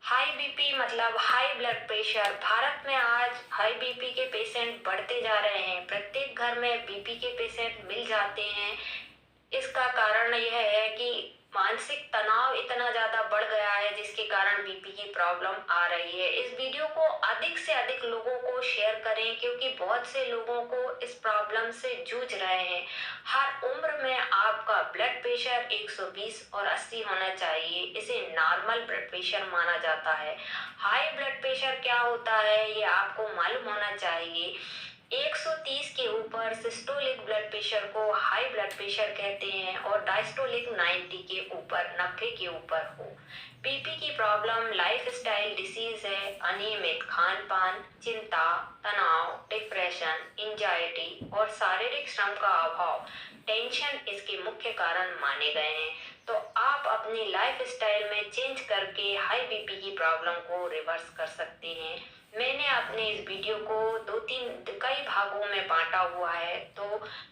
High BP मतलब high blood pressure. Bharat में आज हाई बीपी के पेशेंट बढ़ते जा रहे हैं। प्रत्येक घर में बीपी के पेशेंट मिल जाते हैं। इसका कारण यह है कि मानसिक तनाव इतना ज्यादा बढ़ गया है जिसके कारण बीपी की प्रॉब्लम आ रही है। इस वीडियो को अधिक से अधिक लोगों को शेयर करें क्योंकि बहुत से लोगों को इस प्रॉब्लम से जूझ रहे हैं। हर उम्र में आपका ब्लड प्रेशर 120 और 80 होना चाहिए। इसे नॉर्मल ब्लड प्रेशर माना जाता है। हाई ब्लड प्रेशर क्या होता है ये आपको मालूम होना चाहिए। 130 के ऊपर सिस्टोलिक ब्लड प्रेशर को हाई ब्लड प्रेशर कहते हैं और डायस्टोलिक 90 के ऊपर 90 के ऊपर हो। बीपी की प्रॉब्लम लाइफस्टाइल डिसीज है। अनियमित खान पान, चिंता, तनाव, डिप्रेशन, एंजाइटी और शारीरिक श्रम का अभाव, टेंशन इसके मुख्य कारण माने गए हैं। तो आप अपनी लाइफस्टाइल में चेंज करके हाई बीपी की प्रॉब्लम को रिवर्स कर सकते हैं। मैंने अपने इस वीडियो को कई भागों में बांटा हुआ है। तो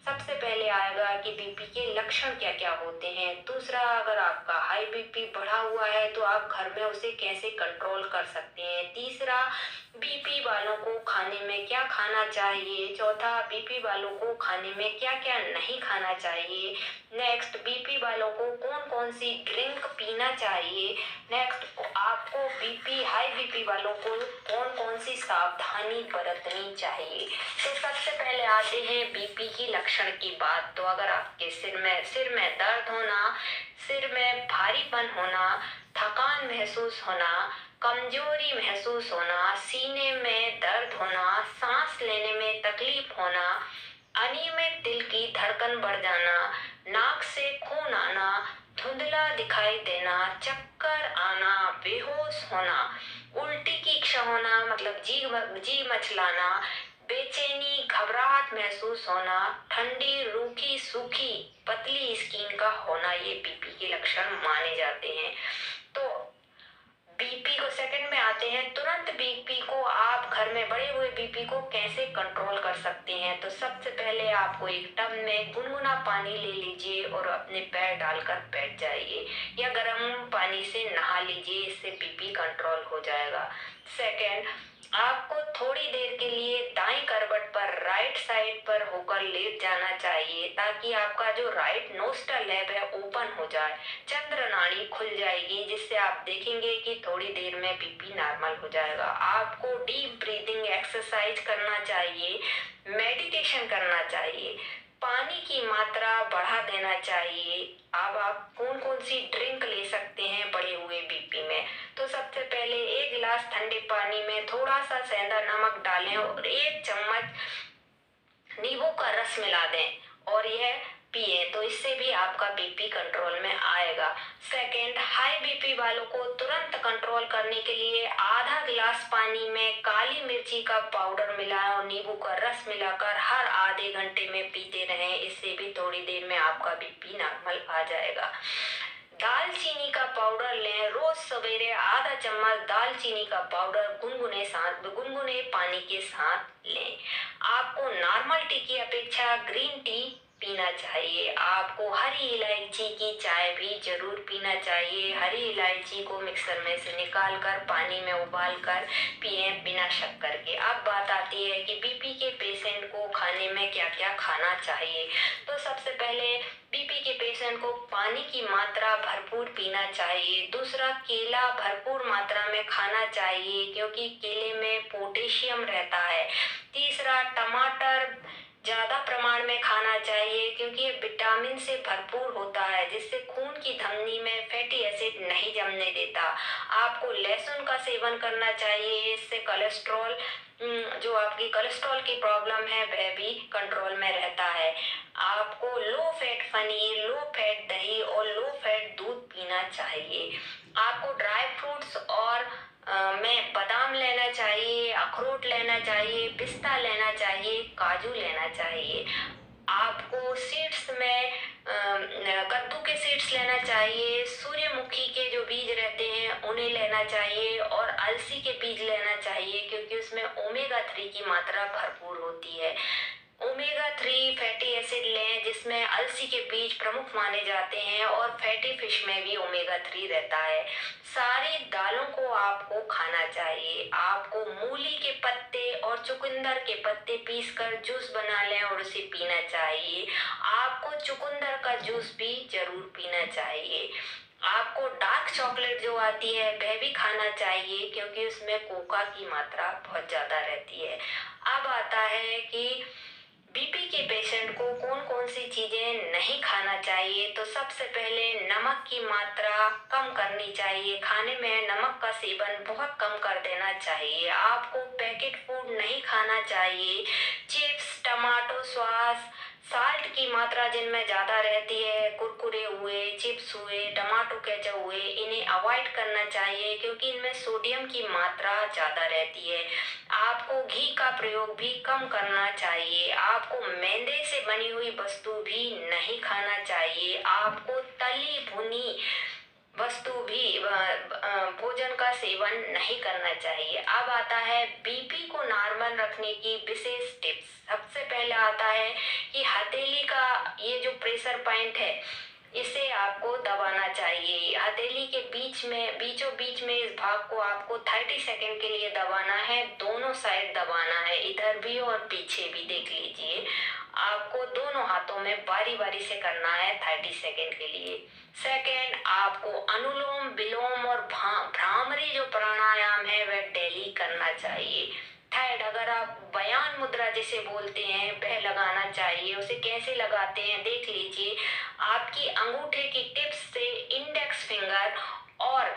सबसे पहले आएगा कि बीपी के लक्षण क्या क्या होते हैं। दूसरा, अगर आपका हाई बीपी बढ़ा हुआ है तो आप घर में उसे कैसे कंट्रोल कर सकते हैं। तीसरा, बीपी वालों को खाने में क्या खाना चाहिए। चौथा, बीपी वालों को खाने में क्या क्या नहीं खाना चाहिए। नेक्स्ट, बीपी वालों को कौन कौन सी ड्रिंक पीना चाहिए। नेक्स्ट, आपको हाई बीपी वालों को कौन कौन सी सावधानी बरतनी चाहिए। तो सबसे पहले आते हैं बीपी की लक्षण की बात। तो अगर आपके सिर में दर्द होना, सिर में भारीपन होना, थकान महसूस होना, कमजोरी महसूस होना, सीने में दर्द होना, सांस लेने में तकलीफ होना, अनियमित दिल की धड़कन बढ़ जाना, नाक से खून आना, धुंधला दिखाई देना, चक्कर आना, बेहोश होना, उल्टी की इच्छा होना मतलब जी मचलाना, बेचैनी घबराहट महसूस होना, ठंडी रूखी सूखी पतली स्किन का होना, ये बीपी के लक्षण माने जाते हैं। तो बीपी को सेकंड में आते हैं। तुरंत बीपी को आप घर में बढ़े हुए बीपी को कैसे कंट्रोल कर सकते हैं। तो सबसे पहले आपको एक टब में गुनगुना पानी ले लीजिए और अपने पैर डालकर बैठ जाइए या गर्म पानी से नहा लीजिए। इससे बीपी कंट्रोल हो जाएगा। सेकंड, आपको थोड़ी देर के लिए दाईं करवट पर राइट साइड पर होकर लेट जाना चाहिए ताकि आपका जो राइट नोस्ट्रल लैब है ओपन हो जाए, चंद्र नाड़ी खुल जाएगी, जिससे आप देखेंगे कि थोड़ी देर में बीपी नॉर्मल हो जाएगा। आपको डीप ब्रीदिंग एक्सरसाइज करना चाहिए, मेडिटेशन करना चाहिए, पानी की मात्रा बढ़ा देना चाहिए। अब आप कौन कौन सी ड्रिंक ले सकते हैं बढ़े हुए बीपी में। तो सबसे पहले एक गिलास ठंडे पानी में थोड़ा सा सेंधा नमक डालें और 1 चम्मच नींबू का रस मिला दें और यह पिए। तो इससे भी आपका बीपी कंट्रोल में आएगा। सेकेंड, हाई बीपी वालों को तुरंत कंट्रोल करने के लिए आधा गिलास पानी में काली मिर्ची का पाउडर मिलाएं और नींबू का रस मिलाकर हर आधे घंटे में पीते रहें। इससे भी थोड़ी देर में आपका बीपी नॉर्मल आ जाएगा। दालचीनी का पाउडर लें। रोज सवेरे आधा चम्मच दालचीनी का पाउडर गुनगुने पानी के साथ लें। आपको नॉर्मल टी की अपेक्षा ग्रीन टी पीना चाहिए। आपको हरी इलायची की चाय भी जरूर पीना चाहिए। हरी इलायची को मिक्सर में से निकाल कर पानी में उबाल कर पिए बिना शक्कर के। अब बात आती है कि बीपी के पेशेंट को खाने में क्या क्या खाना चाहिए। तो सबसे पहले बीपी के पेशेंट को पानी की मात्रा भरपूर पीना चाहिए। दूसरा, केला भरपूर मात्रा में खाना चाहिए क्योंकि केले में पोटेशियम रहता है। तीसरा, टमाटर ज्यादा प्रमाण में खाना चाहिए क्योंकि ये विटामिन से भरपूर होता है जिससे खून की धमनी में फैटी एसिड नहीं जमने देता। आपको लहसुन का सेवन करना चाहिए। इससे कोलेस्ट्रॉल जो आपकी कोलेस्ट्रॉल की प्रॉब्लम है वह भी कंट्रोल में रहता है। आपको low fat paneer, low fat दही और लो फैट दूध पीना चाहिए। आपको ड्राई फ्रूट्स और में बादाम लेना चाहिए, अखरोट लेना चाहिए, पिस्ता लेना चाहिए, काजू लेना चाहिए। आपको सीड्स में कद्दू के सीड्स लेना चाहिए, सूर्यमुखी के जो बीज रहते हैं उन्हें लेना चाहिए और अलसी के बीज लेना चाहिए क्योंकि उसमें ओमेगा 3 की मात्रा भरपूर होती है। ओमेगा 3 फैटी एसिड लें जिसमें अलसी के बीज प्रमुख माने जाते हैं और फैटी फिश में भी ओमेगा 3 रहता है। सारी दालों को आपको खाना चाहिए। आपको मूली के पत्ते और चुकंदर के पत्ते पीसकर जूस बना लें और उसे पीना चाहिए। आपको चुकंदर का जूस भी जरूर पीना चाहिए। आपको डार्क चॉकलेट जो आती है वह भी खाना चाहिए, क्योंकि उसमें कोका की मात्रा बहुत ज्यादा रहती है। अब आता है कि बीपी के पेशेंट को कौन कौन सी चीजें नहीं खाना चाहिए। तो सबसे पहले नमक की मात्रा कम करनी चाहिए। खाने में नमक का सेवन बहुत कम कर देना चाहिए। आपको पैकेट फूड नहीं खाना चाहिए। चिप्स, टमाटो सॉस, साल्ट की मात्रा जिनमें ज्यादा रहती है, कुरकुरे हुए, चिप्स हुए, टमाटो केचप हुए, इन्हें अवॉइड करना चाहिए, क्योंकि इनमें सोडियम की मात्रा ज्यादा रहती है। आपको घी का प्रयोग भी कम करना चाहिए। आपको मैदे से बनी हुई वस्तु भी नहीं खाना चाहिए। आपको तली भुनी वस्तु भी भोजन का सेवन नहीं करना चाहिए। अब आता है बीपी को नॉर्मल रखने की विशेष टिप्स। सबसे पहले आता है कि हथेली का ये जो प्रेशर पॉइंट है इसे आपको दबाना चाहिए। हथेली के बीचों बीच में इस भाग को आपको 30 सेकंड के लिए दबाना है। दोनों साइड दबाना है, इधर भी और पीछे भी। देख लीजिए, आपको दोनों हाथों में बारी बारी से करना है 30 सेकंड के लिए। सेकंड, आपको अनुलोम विलोम और भ्रामरी जो प्राणायाम है वह डेली करना चाहिए। थर्ड, अगर आप बयान मुद्रा जिसे बोलते हैं वह लगाना चाहिए। उसे कैसे लगाते हैं देख लीजिए। आपकी अंगूठे की टिप्स से इंडेक्स फिंगर और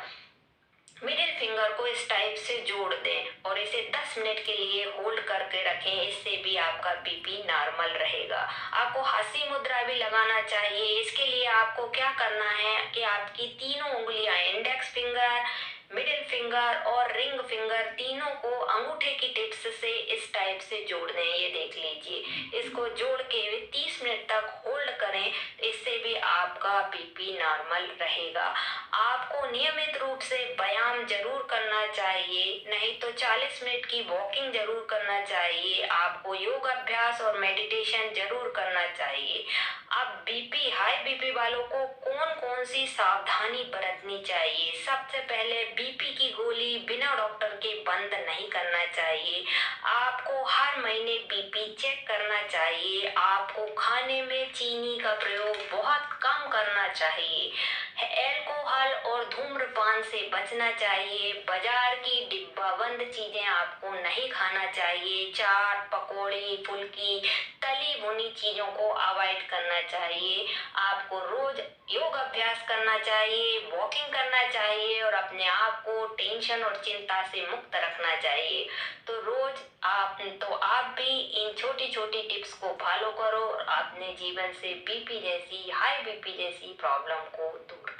मिडिल फिंगर को इस टाइप से जोड़ दें और इसे 10 मिनट के लिए होल्ड करके रखें। इससे भी आपका बीपी नॉर्मल रहेगा। आपको हंसी मुद्रा भी लगाना चाहिए। इसके लिए आपको क्या करना है कि आपकी तीनों उंगलियां, इंडेक्स फिंगर, मिडिल फिंगर और रिंग फिंगर, तीनों को अंगूठे की टिप्स से इस टाइप से जोड़ दें। ये देख लीजिए, इसको जोड़ के 30 मिनट तक होल्ड करें। इससे भी आपका बीपी नॉर्मल रहेगा। आपको नियमित रूप से व्यायाम जरूर करना चाहिए, नहीं तो 40 मिनट की वॉकिंग जरूर करना चाहिए। आपको योग अभ्यास और मेडिटेशन जरूर करना चाहिए। अब हाई बीपी वालों को कौन कौन सी सावधानी बरतनी चाहिए। सबसे पहले बीपी की गोली बिना डॉक्टर के बंद नहीं करना चाहिए। आपको हर महीने बीपी चेक करना चाहिए। आपको खाने में चीनी का प्रयोग बहुत कम करना चाहिए। अल्कोहल और धूम्रपान से बचना चाहिए। बाजार की डिब्बाबंद चीजें आपको नहीं खाना चाहिए। चाट, पकौड़ी, फुल्की, तली भुनी चीजों को अवॉइड करना चाहिए। आपको रोज योग अभ्यास करना चाहिए, वॉकिंग करना चाहिए और अपने आप को टेंशन और चिंता से मुक्त रखना चाहिए। तो आप भी इन छोटी छोटी टिप्स को फॉलो करो और अपने जीवन से बीपी जैसी, हाई बीपी जैसी प्रॉब्लम को दूर